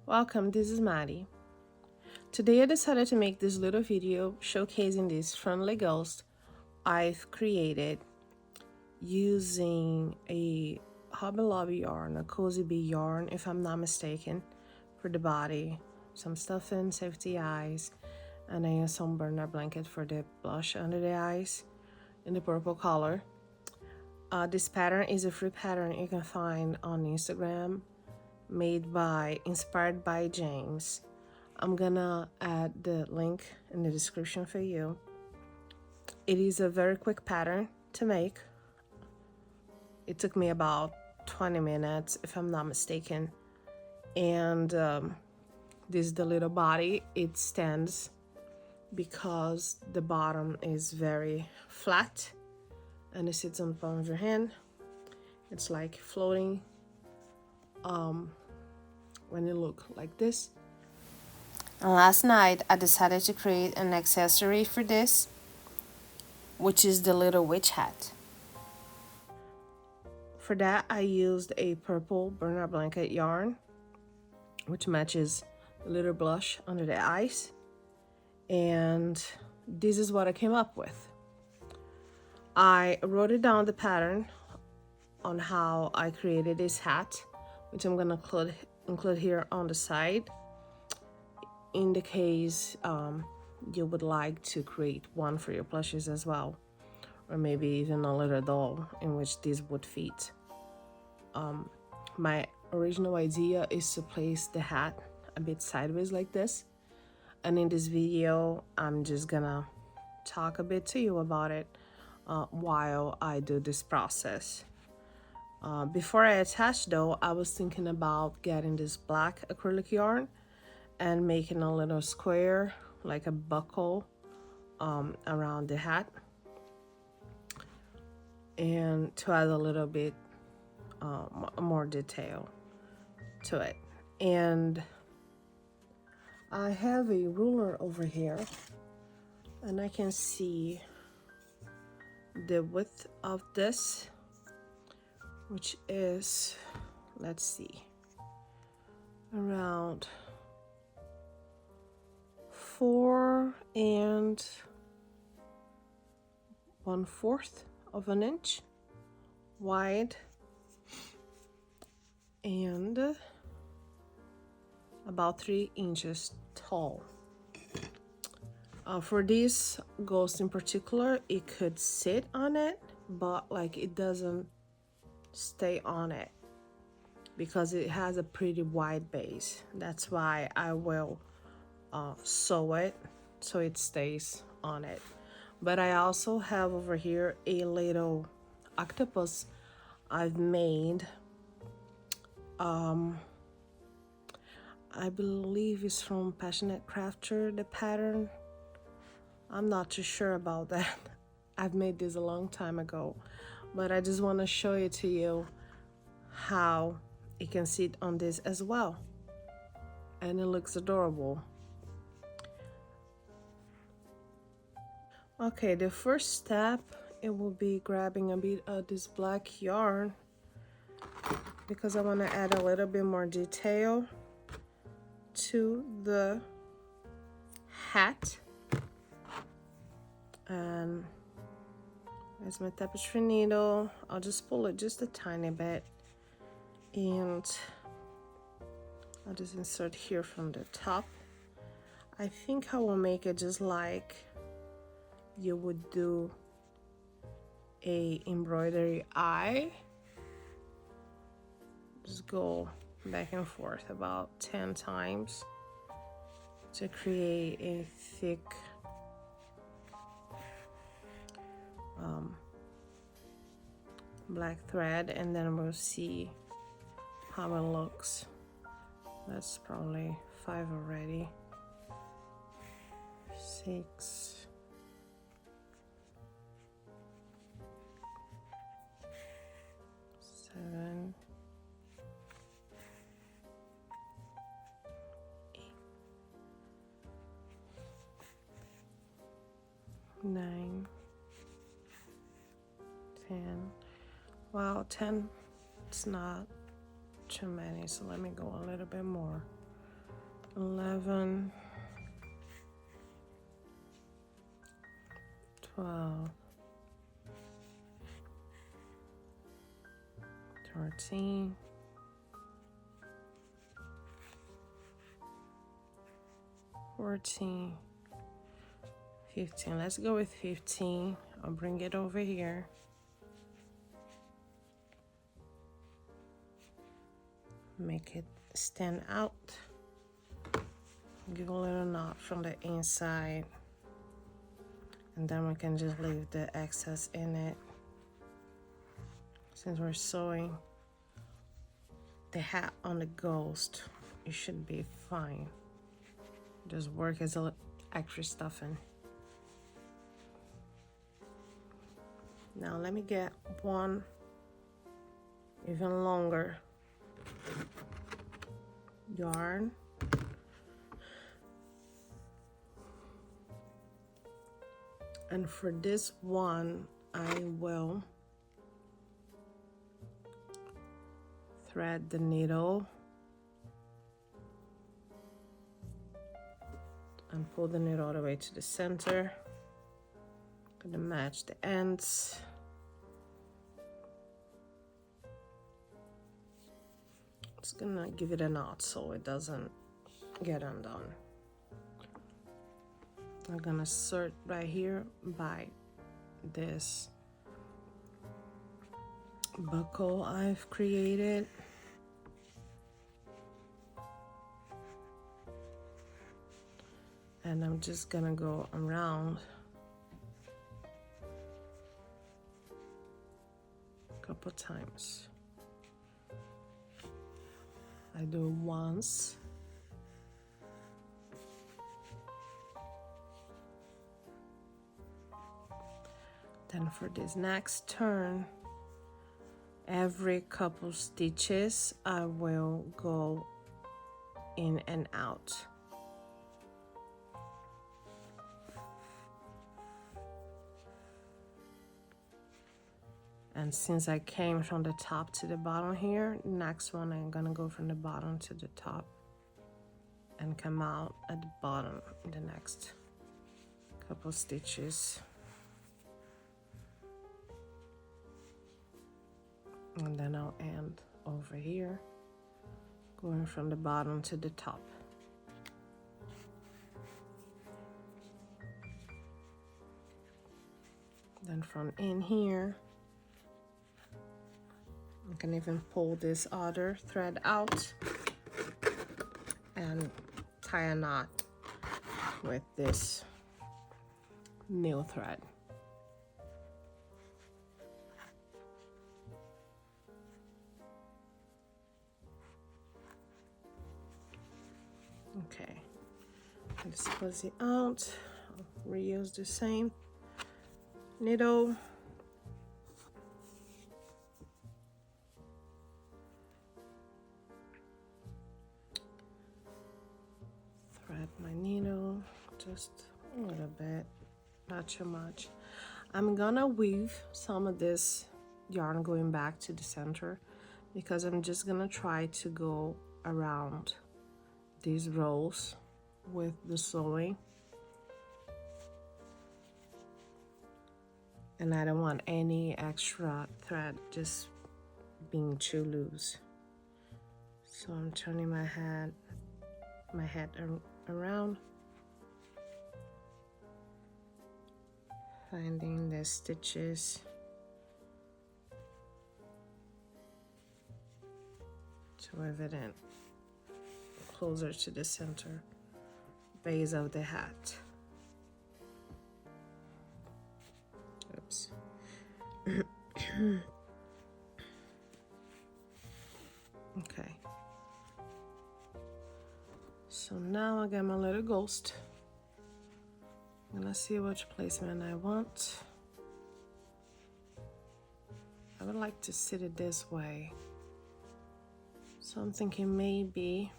Welcome, this is Maddie. Today I decided to make this little video showcasing these friendly ghosts I've created using a Hobby Lobby yarn, a Cozy Bee yarn if I'm not mistaken, for the body, some stuffing, safety eyes, and I used some burner blanket for the blush under the eyes in the purple color. This pattern is a free pattern you can find on Instagram, inspired by James. I'm gonna add the link in the description for you. It is a very quick pattern to make. It took me about 20 minutes if I'm not mistaken. And this is the little body. It stands because the bottom is very flat and it sits on the palm of your hand. It's like floating when you look like this. And last night I decided to create an accessory for this, which is the little witch hat. For that I used a purple burner blanket yarn, which matches the little blush under the eyes. And this is what I came up with. I wrote it down the pattern on how I created this hat, which I'm gonna include here on the side in the case you would like to create one for your plushies as well, or maybe even a little doll in which this would fit. My original idea is to place the hat a bit sideways like this, and in this video I'm just gonna talk a bit to you about it while I do this process. Before I attach though, I was thinking about getting this black acrylic yarn and making a little square like a buckle around the hat, and to add a little bit more detail to it. And I have a ruler over here and I can see the width of this, which is, let's see, around 4 1/4 of an inch wide and about 3 inches tall. For this ghost in particular, it could sit on it, but like it doesn't stay on it because it has a pretty wide base. That's why I will sew it so it stays on it. But I also have over here a little octopus I've made. I believe it's from Passionate Crafter, the pattern. I'm not too sure about that. I've made this a long time ago, but I just want to show it to you how it can sit on this as well, and it looks adorable. Okay, the first step, it will be grabbing a bit of this black yarn because I want to add a little bit more detail to the hat. And there's my tapestry needle. I'll just pull it just a tiny bit and I'll just insert here from the top. I think I will make it just like you would do a embroidery eye. Just go back and forth about 10 times to create a thick black thread, and then we'll see how it looks. That's probably 5 already. 6, 7, 8, 9, 10. Wow, 10, it's not too many, so let me go a little bit more. 11, 12, 13, 14, 15. Let's go with 15. I'll bring it over here. Make it stand out. Give a little knot from the inside. And then we can just leave the excess in it. Since we're sewing the hat on the ghost, it should be fine. Just work as a extra stuffing. Now let me get one even longer yarn. And for this one, I will thread the needle and pull the needle all the way to the center. Gonna match the ends. Just gonna give it a knot so it doesn't get undone. I'm gonna insert right here by this buckle I've created. And I'm just gonna go around a couple times. I do once. Then for this next turn, every couple stitches I will go in and out. And since I came from the top to the bottom here, next one I'm gonna go from the bottom to the top and come out at the bottom in the next couple stitches. And then I'll end over here, going from the bottom to the top. Then from in here, I can even pull this other thread out and tie a knot with this new thread. Okay, let's close it out. I'll reuse the same needle. Thread my needle just a little bit, not too much. I'm gonna weave some of this yarn going back to the center because I'm just gonna try to go around these rows with the sewing, and I don't want any extra thread just being too loose. So I'm turning my head around, finding the stitches to evident closer to the center base of the hat. Oops. Okay. So now I got my little ghost. I'm gonna see which placement I want. I would like to sit it this way. So I'm thinking maybe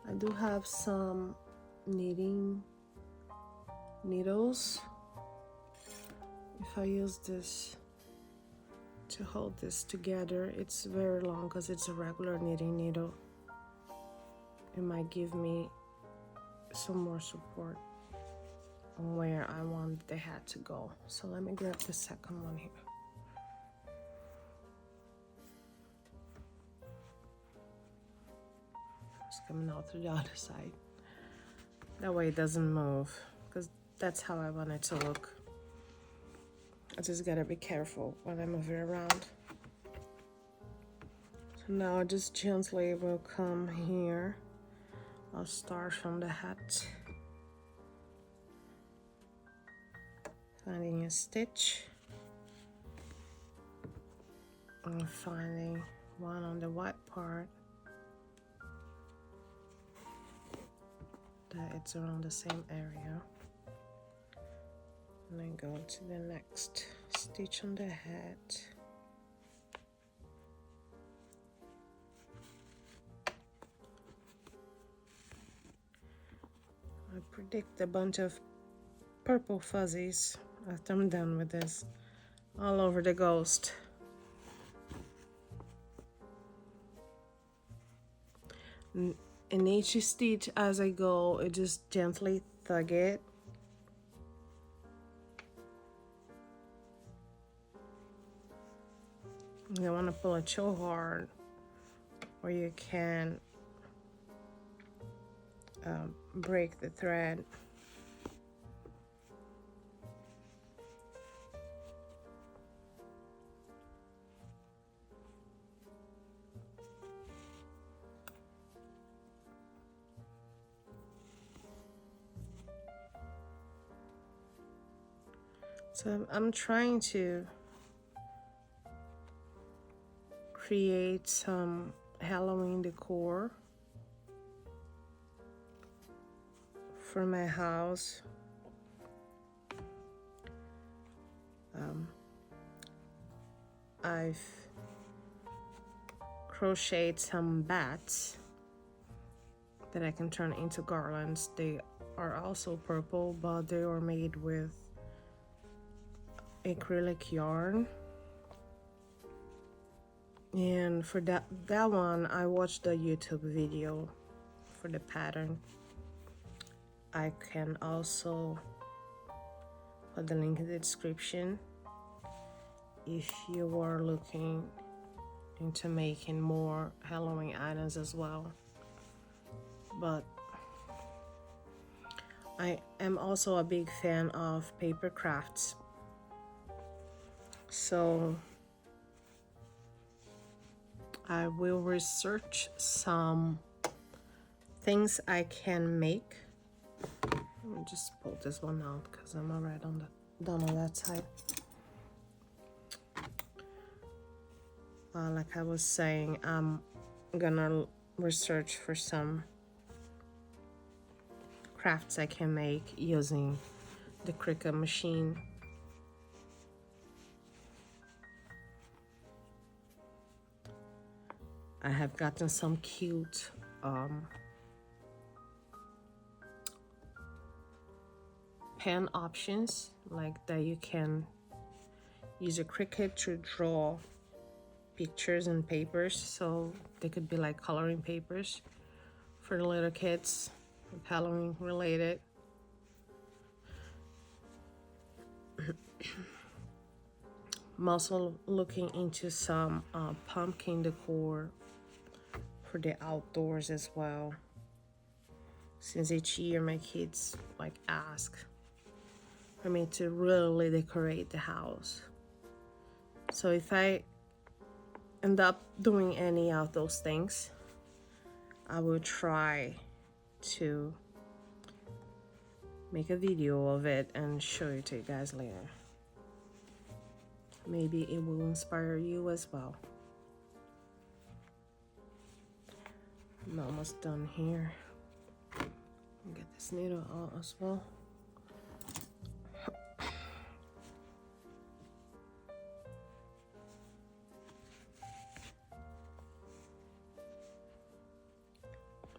I do have some knitting needles. If I use this to hold this together, it's very long because it's a regular knitting needle. it might give me some more support on where I want the hat to go. So let me grab the second one here. It's coming out through the other side. That way it doesn't move, because that's how I want it to look. I just gotta be careful when I move it around. So now I just gently will come here. I'll start from the hat. Finding a stitch. And finding one on the white part. That it's around the same area. And then go to the next stitch on the hat. I predict a bunch of purple fuzzies after I'm done with this all over the ghost. In each stitch as I go, I just gently tug it. You don't want to pull it too hard, or you can break the thread. So I'm trying to create some Halloween decor for my house. I've crocheted some bats that I can turn into garlands. They are also purple, but they are made with acrylic yarn. And for that one, I watched a YouTube video for the pattern. I can also put the link in the description if you are looking into making more Halloween items as well. But I am also a big fan of paper crafts. So I will research some things I can make. Let me just pull this one out because I'm already done on that side. Like I was saying, I'm gonna research for some crafts I can make using the Cricut machine. I have gotten some cute pen options, like that you can use a Cricut to draw pictures and papers, so they could be like coloring papers for the little kids, Halloween related. I'm also looking into some pumpkin decor for the outdoors as well, since each year my kids like ask for me to really decorate the house. So if I end up doing any of those things, I will try to make a video of it and show it to you guys later. Maybe it will inspire you as well. I'm almost done here. Get this needle out as well.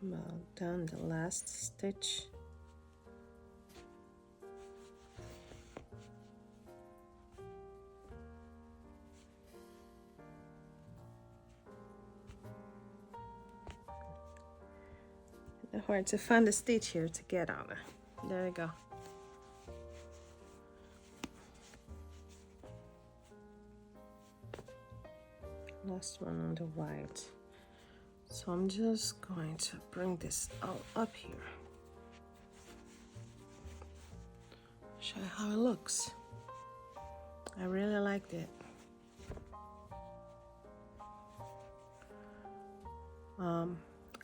About done the last stitch. hard to find the stitch here to get on it. There we go. Last one on the white. So I'm just going to bring this all up here. Show you how it looks. I really liked it.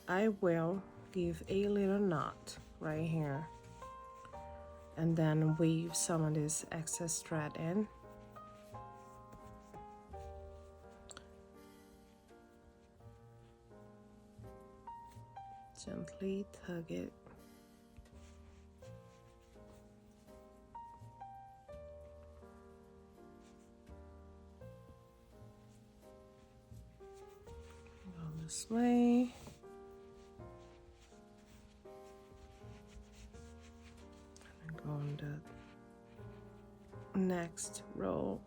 I will give a little knot right here and then weave some of this excess thread in. Gently tug it. Go this way. And go on the next row.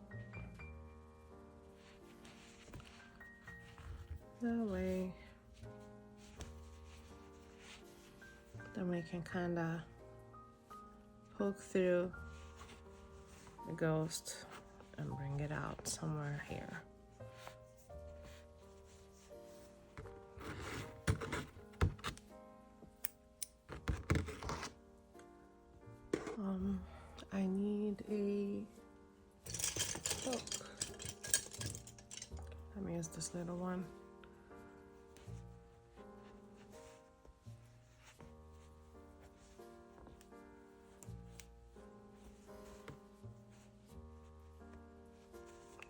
That way. Then we can kind of poke through the ghost and bring it out somewhere here. I need a hook. Let me use this little one.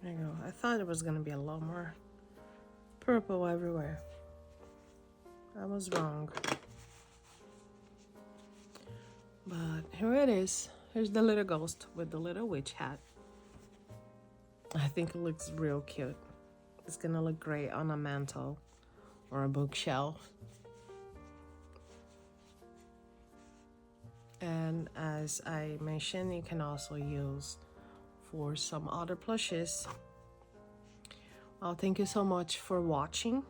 There you go. I thought it was gonna be a lot more purple everywhere. I was wrong. But here it is. Here's the little ghost with the little witch hat. I think it looks real cute. It's gonna look great on a mantle or a bookshelf. And as I mentioned, you can also use for some other plushes. Well, thank you so much for watching.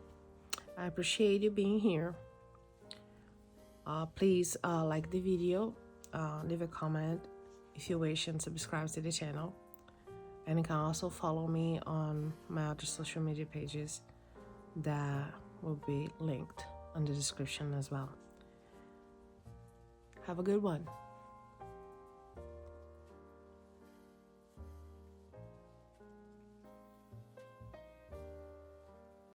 I appreciate you being here. Please like the video, leave a comment if you wish, and subscribe to the channel. And you can also follow me on my other social media pages that will be linked in the description as well. Have a good one.